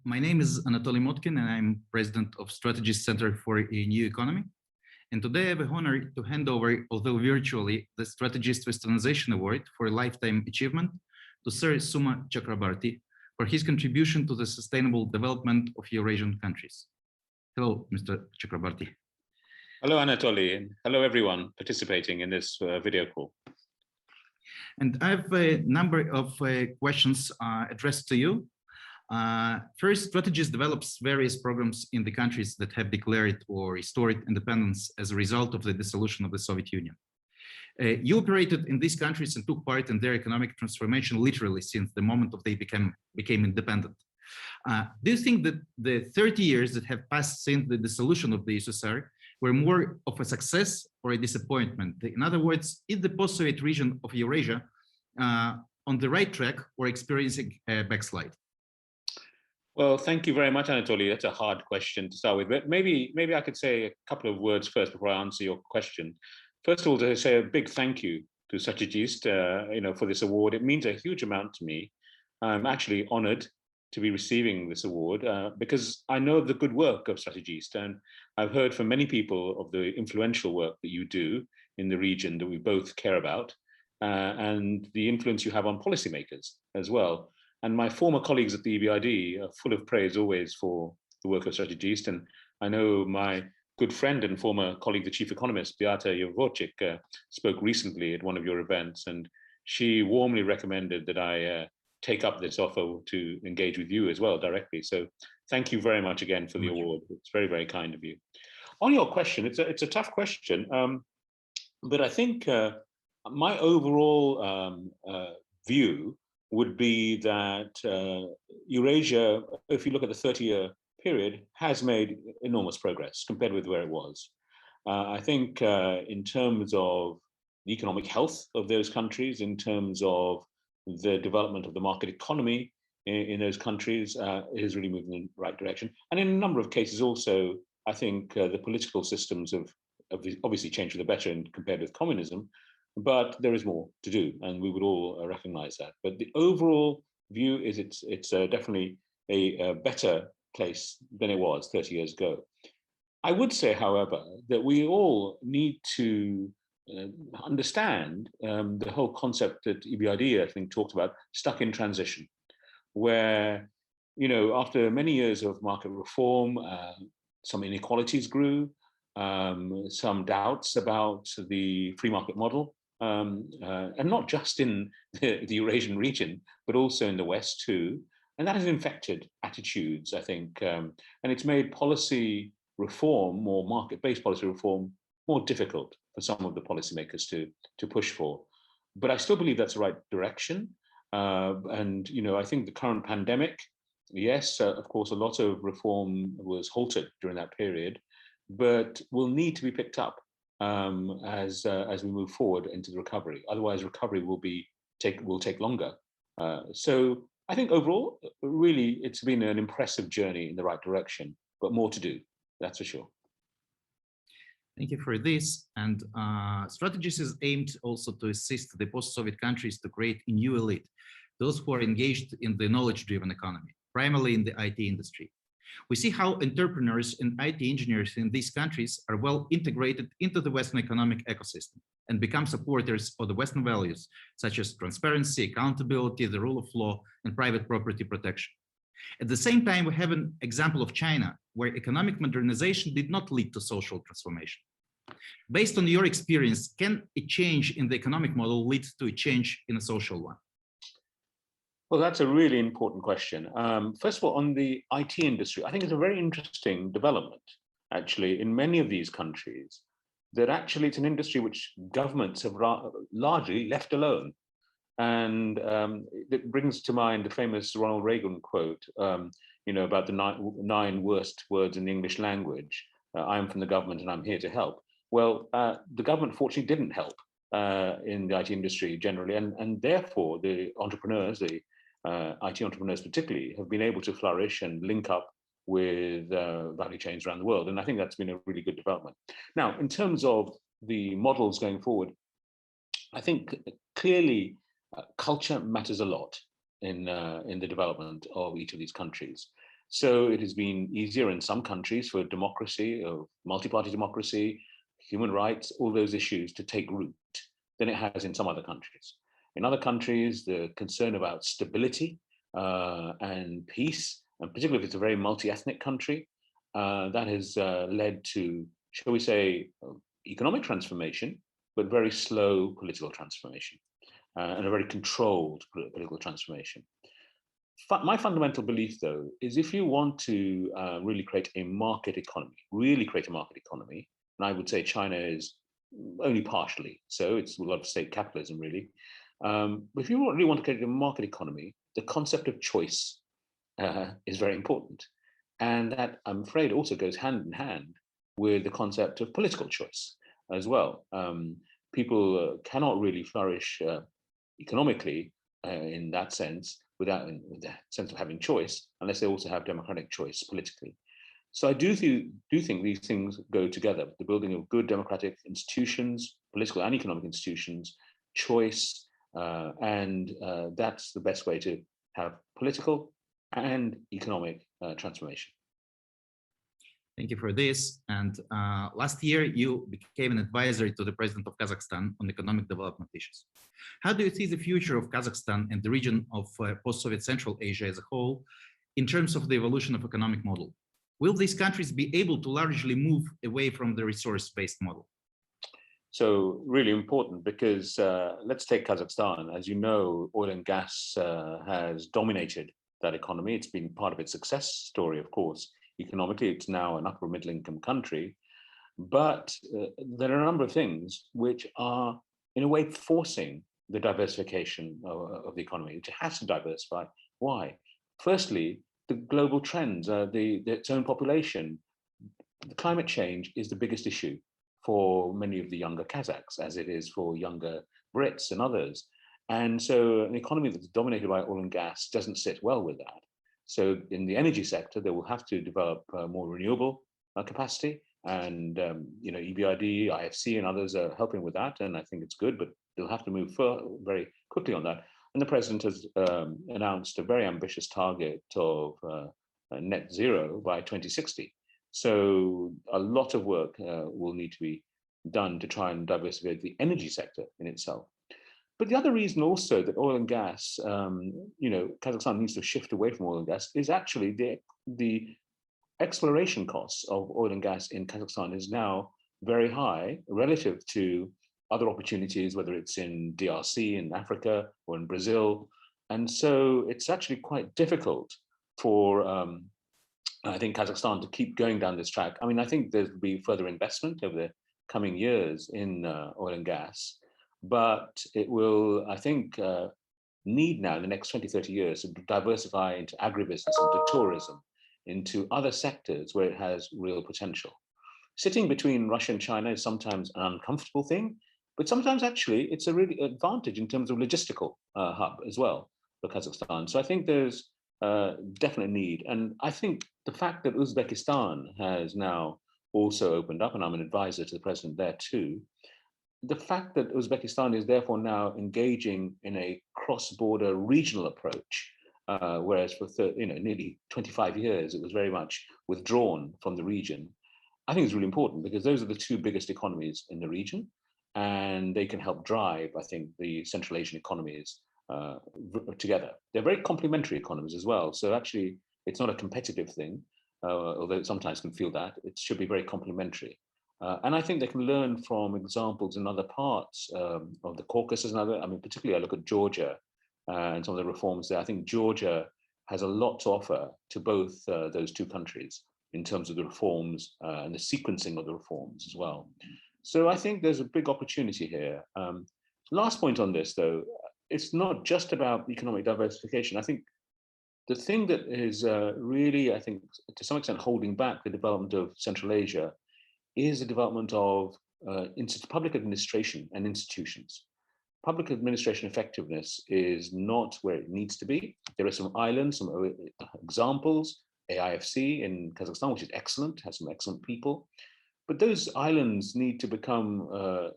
My name is Anatoly Motkin, and I'm president of StrategEast Center for a New Economy. And today I have the honor to hand over, although virtually, the StrategEast Westernization Award for a lifetime achievement to Sir Suma Chakrabarti for his contribution to the sustainable development of Eurasian countries. Hello, Mr. Chakrabarti. Hello, Anatoly, and hello, everyone participating in this video call. And I have a number of questions addressed to you. First, StrategEast develops various programs in the countries that have declared or restored independence as a result of the dissolution of the Soviet Union. You operated in these countries and took part in their economic transformation literally since the moment they became independent. Do you think that the 30 years that have passed since the dissolution of the USSR were more of a success or a disappointment? In other words, is the post-Soviet region of Eurasia on the right track or experiencing a backslide? Well, thank you very much, Anatoly. That's a hard question to start with, but maybe I could say a couple of words first before I answer your question. First of all, to say a big thank you to StrategEast, for this award. It means a huge amount to me. I'm actually honored to be receiving this award because I know the good work of StrategEast, and I've heard from many people of the influential work that you do in the region that we both care about, and the influence you have on policymakers as well. And my former colleagues at the EBRD are full of praise always for the work of StrategEast. And I know my good friend and former colleague, the chief economist, Beata Javorcik, spoke recently at one of your events, and she warmly recommended that I take up this offer to engage with you as well directly. So thank you very much again for the award. It's very, very kind of you. On your question, it's a tough question, but I think my overall view would be that Eurasia, if you look at the 30-year period, has made enormous progress compared with where it was. I think in terms of the economic health of those countries, in terms of the development of the market economy in those countries, it has really moved in the right direction. And in a number of cases also, I think the political systems have obviously changed for the better compared with communism, but there is more to do, and we would all recognize that. But the overall view is it's definitely a better place than it was 30 years ago. I would say, however, that we all need to understand the whole concept that EBRD, I think, talked about, stuck in transition, where, after many years of market reform, some inequalities grew, some doubts about the free market model, and not just in the Eurasian region, but also in the West too. And that has infected attitudes, I think, and it's made policy reform, more market-based policy reform, more difficult for some of the policymakers to push for. But I still believe that's the right direction. And I think the current pandemic, yes, of course, a lot of reform was halted during that period, but will need to be picked up as we move forward into the recovery. Otherwise, recovery will take longer. So I think overall, really, it's been an impressive journey in the right direction, but more to do, that's for sure. Thank you for this. And StrategEast is aimed also to assist the post-Soviet countries to create a new elite, those who are engaged in the knowledge-driven economy, primarily in the IT industry. We see how entrepreneurs and IT engineers in these countries are well integrated into the Western economic ecosystem and become supporters of the Western values, such as transparency, accountability, the rule of law, and private property protection. At the same time, we have an example of China, where economic modernization did not lead to social transformation. Based on your experience, can a change in the economic model lead to a change in a social one? Well, that's a really important question. First of all, on the IT industry, I think it's a very interesting development, actually, in many of these countries, that actually it's an industry which governments have largely left alone. And it brings to mind the famous Ronald Reagan quote, about the nine worst words in the English language. I'm from the government and I'm here to help. Well, the government fortunately didn't help in the IT industry generally, and therefore the entrepreneurs, the IT entrepreneurs particularly, have been able to flourish and link up with value chains around the world. And I think that's been a really good development. Now, in terms of the models going forward, I think clearly culture matters a lot in the development of each of these countries. So it has been easier in some countries for democracy, or multi-party democracy, human rights, all those issues to take root than it has in some other countries. In other countries, the concern about stability and peace, and particularly if it's a very multi-ethnic country, that has led to, shall we say, economic transformation, but very slow political transformation and a very controlled political transformation. My fundamental belief, though, is if you want to really create a market economy, and I would say China is only partially so, it's a lot of state capitalism, really. But if you really want to create a market economy, the concept of choice is very important. And that, I'm afraid, also goes hand in hand with the concept of political choice as well. People cannot really flourish economically in that sense without the sense of having choice, unless they also have democratic choice politically. So I do think these things go together: the building of good democratic institutions, political and economic institutions, choice, and that's the best way to have political and economic transformation. Thank you for this. And last year, you became an advisor to the President of Kazakhstan on economic development issues. How do you see the future of Kazakhstan and the region of post-Soviet Central Asia as a whole in terms of the evolution of economic model? Will these countries be able to largely move away from the resource-based model? So really important, because let's take Kazakhstan. As you know, oil and gas has dominated that economy. It's been part of its success story, of course. Economically, it's now an upper middle income country. But there are a number of things which are, in a way, forcing the diversification of the economy. It has to diversify. Why? Firstly, the global trends, its own population. The climate change is the biggest issue for many of the younger Kazakhs, as it is for younger Brits and others. And so an economy that's dominated by oil and gas doesn't sit well with that. So in the energy sector, they will have to develop more renewable capacity, and EBRD, IFC, and others are helping with that, and I think it's good, but they'll have to move very quickly on that. And the president has announced a very ambitious target of net zero by 2060. So a lot of work will need to be done to try and diversify the energy sector in itself. But the other reason also that oil and gas, Kazakhstan needs to shift away from oil and gas is actually the exploration costs of oil and gas in Kazakhstan is now very high relative to other opportunities, whether it's in DRC, in Africa, or in Brazil. And so it's actually quite difficult for, I think, Kazakhstan to keep going down this track. I mean, I think there'll be further investment over the coming years in oil and gas, but it will, I think, need now in the next 20, 30 years to diversify into agribusiness, into tourism, into other sectors where it has real potential. Sitting between Russia and China is sometimes an uncomfortable thing, but sometimes actually it's a really advantage in terms of logistical hub as well for Kazakhstan. So I think there's definite need. And I think the fact that Uzbekistan has now also opened up, and I'm an advisor to the president there too, the fact that Uzbekistan is therefore now engaging in a cross-border regional approach, whereas for nearly 25 years it was very much withdrawn from the region, I think is really important, because those are the two biggest economies in the region, and they can help drive, I think, the Central Asian economies together. They're very complementary economies as well. So actually, it's not a competitive thing, although it sometimes can feel that. It should be very complementary. And I think they can learn from examples in other parts of the Caucasus and other, I mean, particularly I look at Georgia and some of the reforms there. I think Georgia has a lot to offer to both those two countries in terms of the reforms and the sequencing of the reforms as well. So I think there's a big opportunity here. Last point on this, though, it's not just about economic diversification. I think the thing that is really, I think, to some extent holding back the development of Central Asia is the development of public administration and institutions. Public administration effectiveness is not where it needs to be. There are some islands, some examples, AIFC in Kazakhstan, which is excellent, has some excellent people. But those islands need to become,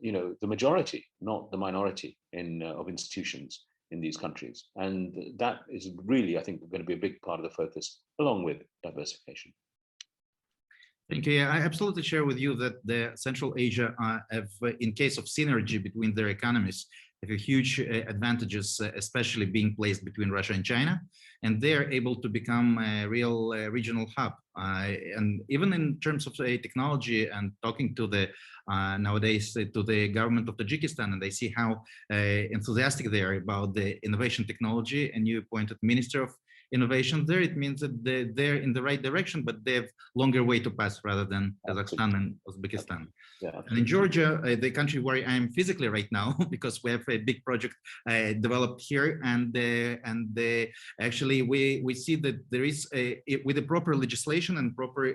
the majority, not the minority of institutions in these countries. And that is really, I think, going to be a big part of the focus, along with diversification. Thank you. Yeah, I absolutely share with you that the Central Asia have, in case of synergy between their economies, have a huge advantages, especially being placed between Russia and China, and they're able to become a real regional hub. And even in terms of technology, and talking to the nowadays to the government of Tajikistan, and I see how enthusiastic they are about the innovation technology, and you appointed Minister of Innovation there, it means that they're in the right direction, but they have longer way to pass rather than Kazakhstan and Uzbekistan. Yeah, and in Georgia, the country where I am physically right now, because we have a big project developed here, and actually we see that there is with the proper legislation and proper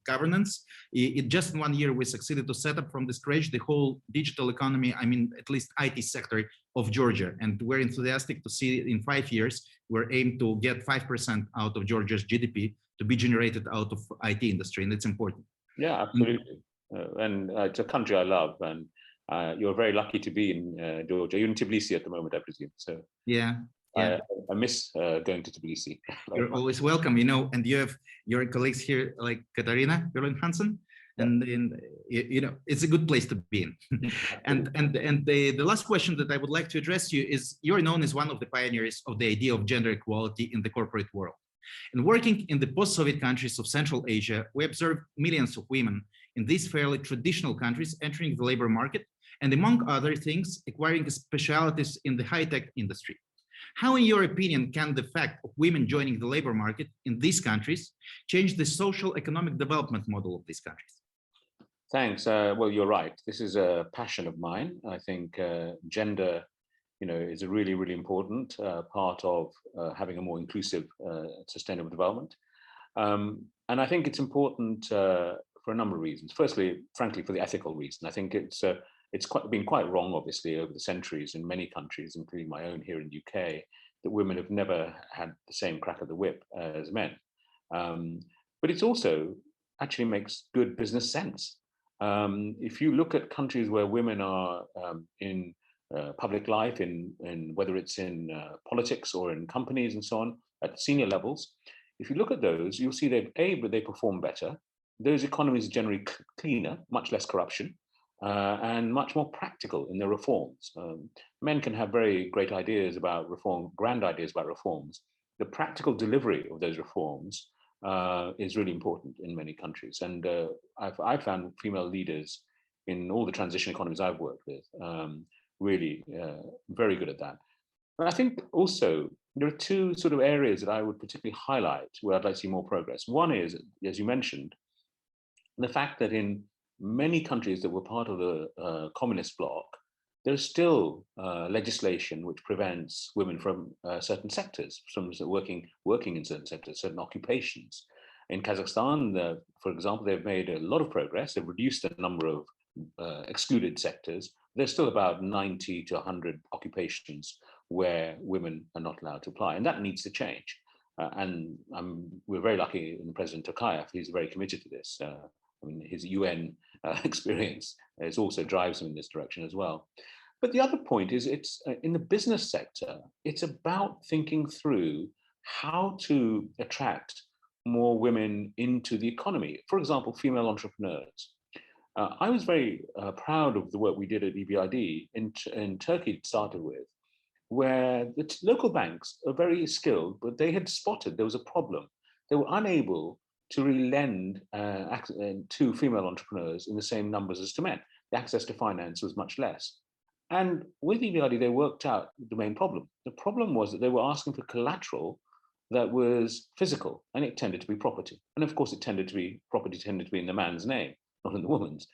governance, it just in 1 year we succeeded to set up from the scratch the whole digital economy. I mean, at least IT sector of Georgia, and we're enthusiastic to see in 5 years we're aimed to get 5% out of Georgia's GDP to be generated out of IT industry, and it's important. Yeah, absolutely. And it's a country I love, and you're very lucky to be in Georgia. You're in Tbilisi at the moment, I presume. So yeah, yeah. I miss going to Tbilisi. You're always welcome, you know, and you have your colleagues here like Katarina Hansen, and you know, it's a good place to be in. and the last question that I would like to address you is, you're known as one of the pioneers of the idea of gender equality in the corporate world. And working in the post-Soviet countries of Central Asia, we observed millions of women in these fairly traditional countries entering the labor market, and among other things, acquiring specialties in the high-tech industry. How, in your opinion, can the fact of women joining the labor market in these countries change the social economic development model of these countries? Thanks. Well, you're right. This is a passion of mine. I think gender, you know, is a really, really important part of having a more inclusive, sustainable development. And I think it's important for a number of reasons. Firstly, frankly, for the ethical reason. I think it's been quite wrong, obviously, over the centuries in many countries, including my own here in the UK, that women have never had the same crack of the whip as men. But it's also actually makes good business sense. If you look at countries where women are in public life, in whether it's in politics or in companies and so on, at senior levels, if you look at those, you'll see they perform better. Those economies are generally cleaner, much less corruption, and much more practical in their reforms. Men can have very great ideas about reform, grand ideas about reforms. The practical delivery of those reforms is really important in many countries. And I've found female leaders in all the transition economies I've worked with really very good at that. But I think also there are two sort of areas that I would particularly highlight where I'd like to see more progress. One is, as you mentioned, the fact that in many countries that were part of the communist bloc, there's still legislation which prevents women from certain sectors, from working in certain sectors, certain occupations. In Kazakhstan, for example, they've made a lot of progress. They've reduced the number of excluded sectors. There's still about 90 to 100 occupations where women are not allowed to apply, and that needs to change. And we're very lucky in President Tokayev. He's very committed to this. I mean, his UN experience also drives him in this direction as well. But the other point is, it's in the business sector, it's about thinking through how to attract more women into the economy. For example, female entrepreneurs. I was very proud of the work we did at EBRD in Turkey to start with, where the local banks are very skilled, but they had spotted there was a problem. They were unable to really lend to female entrepreneurs in the same numbers as to men. The access to finance was much less. And with EBRD, they worked out the main problem. The problem was that they were asking for collateral that was physical, and it tended to be property. And of course, property tended to be in the man's name, not in the woman's.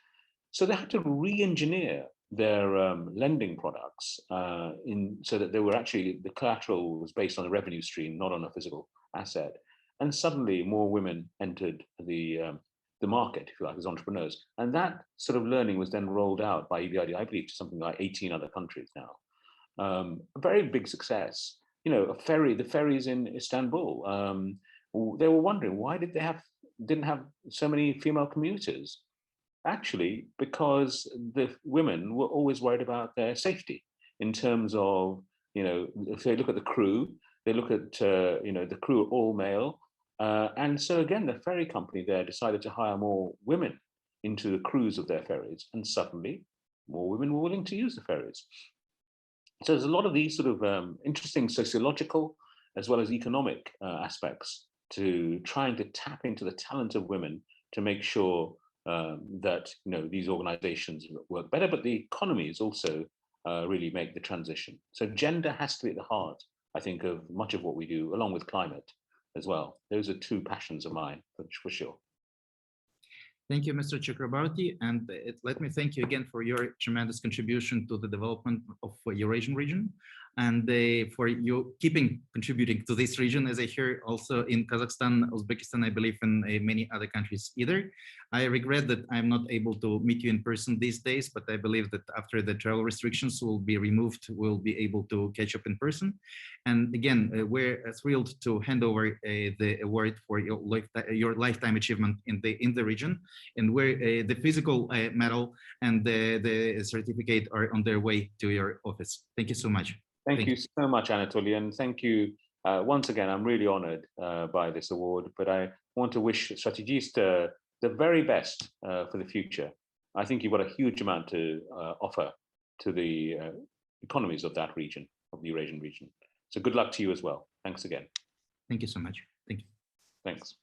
So they had to re-engineer their lending products so that they were actually, the collateral was based on a revenue stream, not on a physical asset. And suddenly more women entered the market, if you like, as entrepreneurs. And that sort of learning was then rolled out by EBRD, I believe, to something like 18 other countries now. A very big success. You know, the ferries in Istanbul, they were wondering why didn't have so many female commuters? Actually, because the women were always worried about their safety in terms of if they look at the crew, they look at, the crew are all male. And so again, the ferry company there decided to hire more women into the crews of their ferries, and suddenly more women were willing to use the ferries. So there's a lot of these sort of interesting sociological as well as economic aspects to trying to tap into the talent of women to make sure that these organizations work better, but the economies also really make the transition. So gender has to be at the heart, I think, of much of what we do, along with climate as well. Those are two passions of mine, for sure. Thank you, Mr. Chakrabarti, and let me thank you again for your tremendous contribution to the development of Eurasian region, and for you contributing to this region, as I hear also in Kazakhstan, Uzbekistan, I believe, and many other countries either. I regret that I'm not able to meet you in person these days, but I believe that after the travel restrictions will be removed, we'll be able to catch up in person. And again, we're thrilled to hand over the award for your lifetime achievement in the region, and where the physical medal and the certificate are on their way to your office. Thank you so much. Thank you so much, Anatoly, and thank you once again. I'm really honored by this award, but I want to wish StrategEast the very best for the future. I think you've got a huge amount to offer to the economies of that region, of the Eurasian region. So good luck to you as well. Thanks again. Thank you so much. Thank you. Thanks.